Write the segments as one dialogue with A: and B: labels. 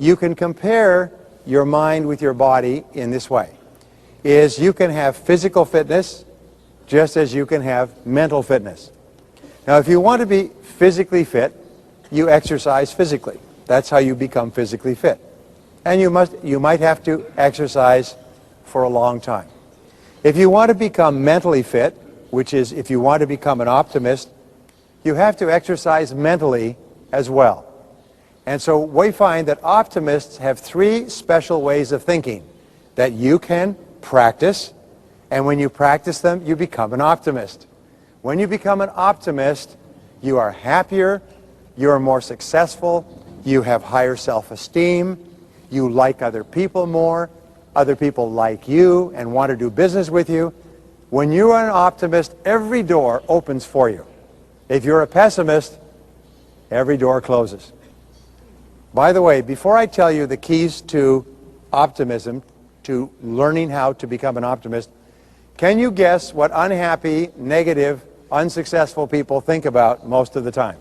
A: you can compare your mind with your body in this way. Is you can have physical fitness just as you can have mental fitness. Now, if you want to be physically fit, you exercise physically. That's how you become physically fit. And you might have to exercise for a long time. If you want to become mentally fit, which is if you want to become an optimist, you have to exercise mentally as well. And so we find that optimists have three special ways of thinking that you can practice, and when you practice them, you become an optimist. When you become an optimist, you are happier, you are more successful, you have higher self-esteem, you like other people more, other people like you and want to do business with you. When you are an optimist, every door opens for you. If you're a pessimist, every door closes. By the way, before I tell you the keys to optimism, to learning how to become an optimist, can you guess what unhappy, negative, unsuccessful people think about most of the time?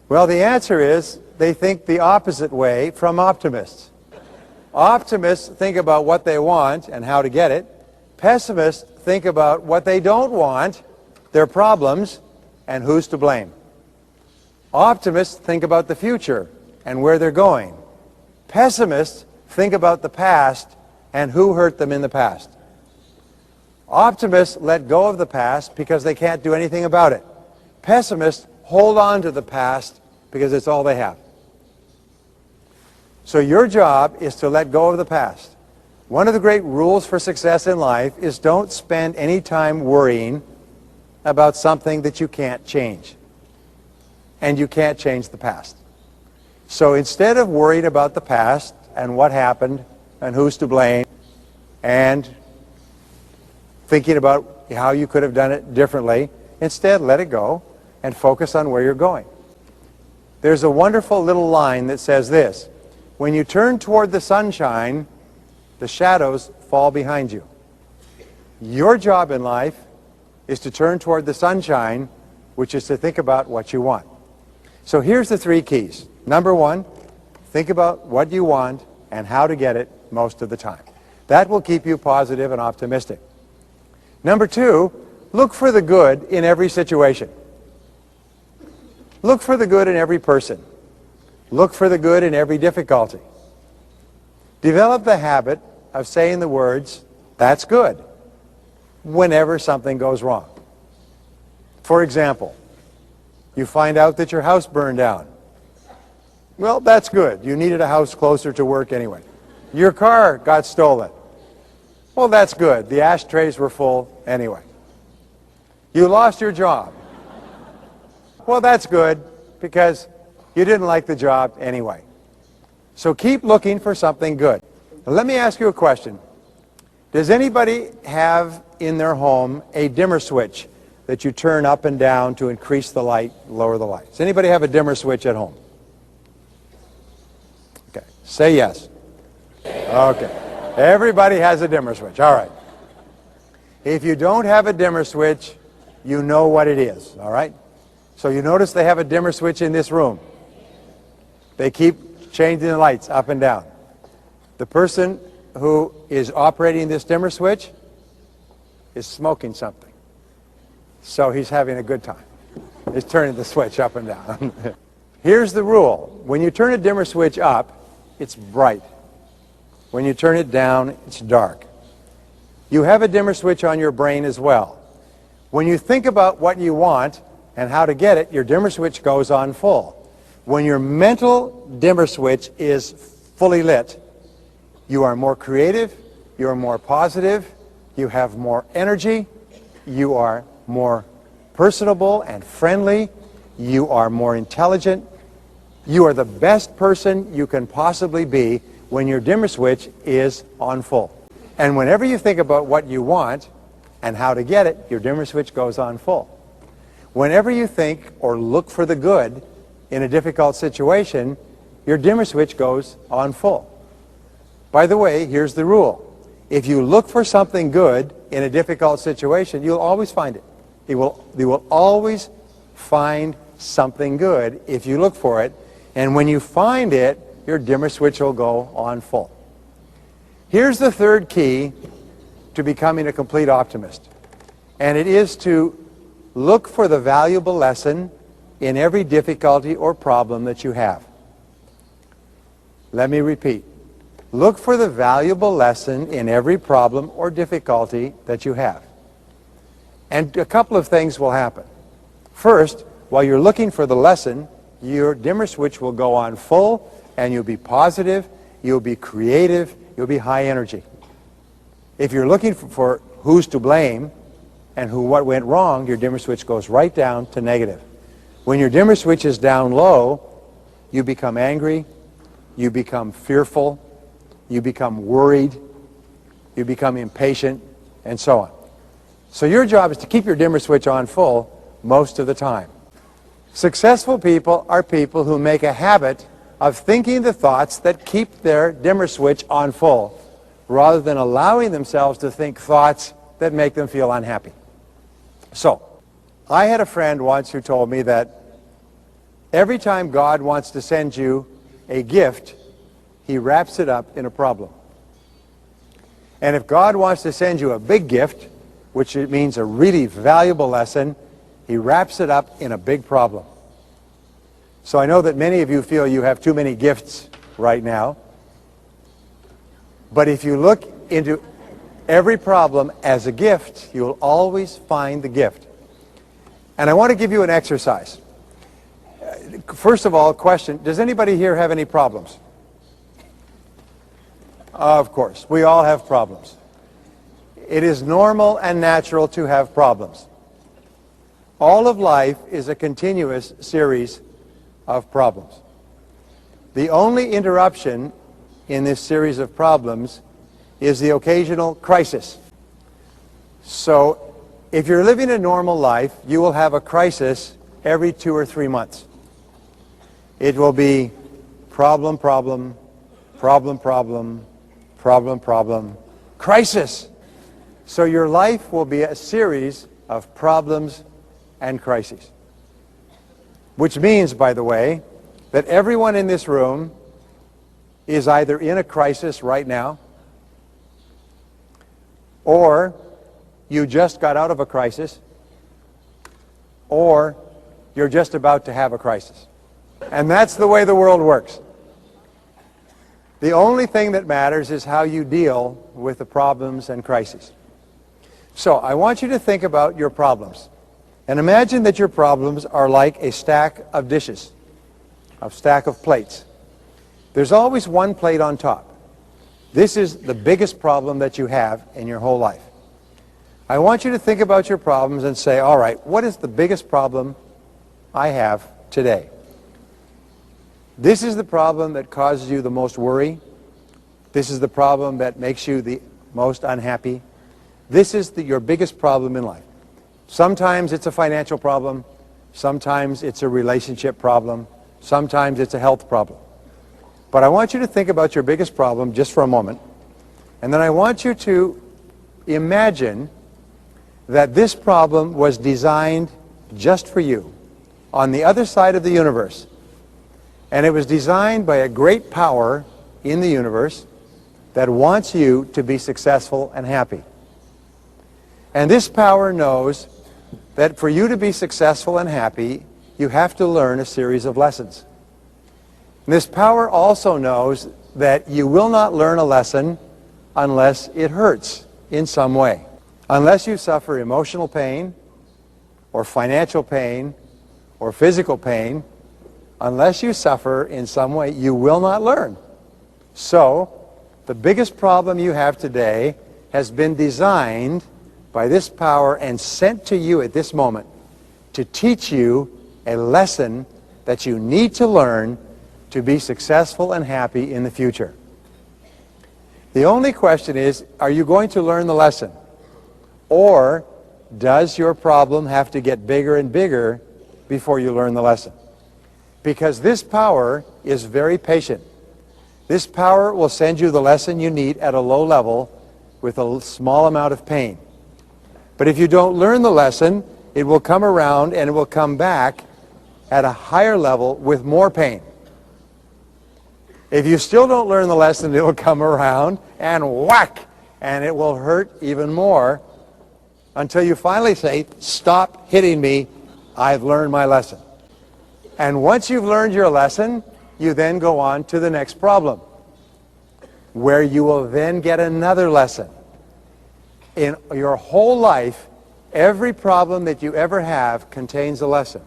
A: Well, the answer is they think the opposite way from optimists. Optimists think about what they want and how to get it. Pessimists think about what they don't want, their problems, and who's to blame. Optimists think about the future and where they're going. Pessimists think about the past and who hurt them in the past. Optimists let go of the past because they can't do anything about it. Pessimists hold on to the past because it's all they have. So your job is to let go of the past. One of the great rules for success in life is don't spend any time worrying about something that you can't change. And you can't change the past. So instead of worrying about the past and what happened and who's to blame and thinking about how you could have done it differently, instead let it go and focus on where you're going. There's a wonderful little line that says this: when you turn toward the sunshine, the shadows fall behind you. Your job in life is to turn toward the sunshine, which is to think about what you want. So here's the three keys. Number one, think about what you want and how to get it most of the time. That will keep you positive and optimistic. Number two, look for the good in every situation. Look for the good in every person. Look for the good in every difficulty. Develop the habit of saying the words, "That's good," whenever something goes wrong. For example, you find out that your house burned down. Well, that's good. You needed a house closer to work anyway. Your car got stolen. Well, that's good. The ashtrays were full anyway. You lost your job. Well, that's good because you didn't like the job anyway. So keep looking for something good. Now, let me ask you a question. Does anybody have in their home a dimmer switch that you turn up and down to increase the light, lower the light? Does anybody have a dimmer switch at home? Okay, say yes. Okay, everybody has a dimmer switch. All right. If you don't have a dimmer switch, you know what it is, all right? So you notice they have a dimmer switch in this room. They keep changing the lights up and down. The person who is operating this dimmer switch is smoking something. So he's having a good time. He's turning the switch up and down. Here's the rule. When you turn a dimmer switch up, it's bright. When you turn it down, it's dark. You have a dimmer switch on your brain as well. When you think about what you want and how to get it, your dimmer switch goes on full. When your mental dimmer switch is fully lit, you are more creative, you are more positive, you have more energy, you are more personable and friendly, you are more intelligent, you are the best person you can possibly be when your dimmer switch is on full. And whenever you think about what you want and how to get it, your dimmer switch goes on full. Whenever you think or look for the good in a difficult situation, your dimmer switch goes on full. By the way, here's the rule. If you look for something good in a difficult situation, you'll always find it. You will always find something good if you look for it. And when you find it, your dimmer switch will go on full. Here's the third key to becoming a complete optimist, and it is to look for the valuable lesson in every difficulty or problem that you have. Let me repeat. Look for the valuable lesson in every problem or difficulty that you have. And a couple of things will happen. First, while you're looking for the lesson, your dimmer switch will go on full, and you'll be positive, you'll be creative, you'll be high energy. If you're looking for who's to blame and what went wrong, your dimmer switch goes right down to negative. When your dimmer switch is down low, you become angry, you become fearful, you become worried, you become impatient, and so on. So your job is to keep your dimmer switch on full most of the time. Successful people are people who make a habit of thinking the thoughts that keep their dimmer switch on full, rather than allowing themselves to think thoughts that make them feel unhappy. So, I had a friend once who told me that every time God wants to send you a gift, he wraps it up in a problem. And if God wants to send you a big gift, which means a really valuable lesson, he wraps it up in a big problem. So I know that many of you feel you have too many gifts right now. But if you look into every problem as a gift, you will always find the gift. And I want to give you an exercise. First of all, question, does anybody here have any problems? Of course, we all have problems. It is normal and natural to have problems. All of life is a continuous series of problems. The only interruption in this series of problems is the occasional crisis. So if you're living a normal life, you will have a crisis every 2 or 3 months. It will be problem, problem, problem, problem, problem, problem, crisis. So your life will be a series of problems and crises. Which means, by the way, that everyone in this room is either in a crisis right now, or you just got out of a crisis, or you're just about to have a crisis. And that's the way the world works. The only thing that matters is how you deal with the problems and crises. So I want you to think about your problems. And imagine that your problems are like a stack of dishes, a stack of plates. There's always one plate on top. This is the biggest problem that you have in your whole life. I want you to think about your problems and say, all right, what is the biggest problem I have today? This is the problem that causes you the most worry. This is the problem that makes you the most unhappy. This is your biggest problem in life. Sometimes it's a financial problem. Sometimes it's a relationship problem. Sometimes it's a health problem. But I want you to think about your biggest problem just for a moment. And then I want you to imagine that this problem was designed just for you on the other side of the universe. And it was designed by a great power in the universe that wants you to be successful and happy. And this power knows that for you to be successful and happy, you have to learn a series of lessons. And this power also knows that you will not learn a lesson unless it hurts in some way. Unless you suffer emotional pain, or financial pain, or physical pain, unless you suffer in some way, you will not learn. So, the biggest problem you have today has been designed by this power and sent to you at this moment to teach you a lesson that you need to learn to be successful and happy in the future. The only question is, are you going to learn the lesson? Or does your problem have to get bigger and bigger before you learn the lesson? Because this power is very patient. This power will send you the lesson you need at a low level with a small amount of pain. But if you don't learn the lesson, it will come around and it will come back at a higher level with more pain. If you still don't learn the lesson, it'll come around and whack, and it will hurt even more until you finally say, stop hitting me, I've learned my lesson. And once you've learned your lesson, you then go on to the next problem, where you will then get another lesson. In your whole life, every problem that you ever have contains a lesson.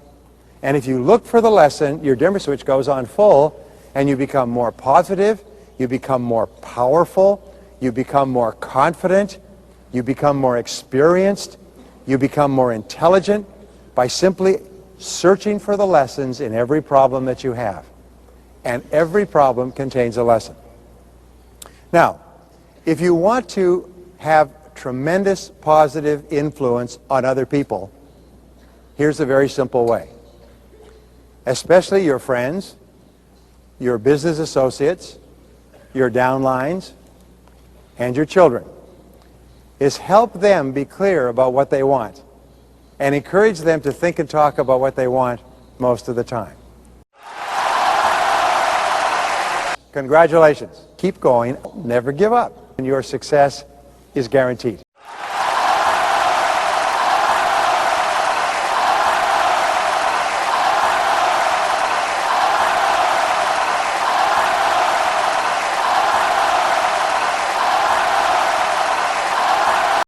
A: And if you look for the lesson, your dimmer switch goes on full, and you become more positive, you become more powerful, you become more confident, you become more experienced, you become more intelligent by simply searching for the lessons in every problem that you have. And every problem contains a lesson. Now, if you want to have tremendous positive influence on other people, here's a very simple way. Especially your friends, your business associates, your downlines, and your children, is help them be clear about what they want and encourage them to think and talk about what they want most of the time. Congratulations. Keep going. Never give up. And your success is guaranteed.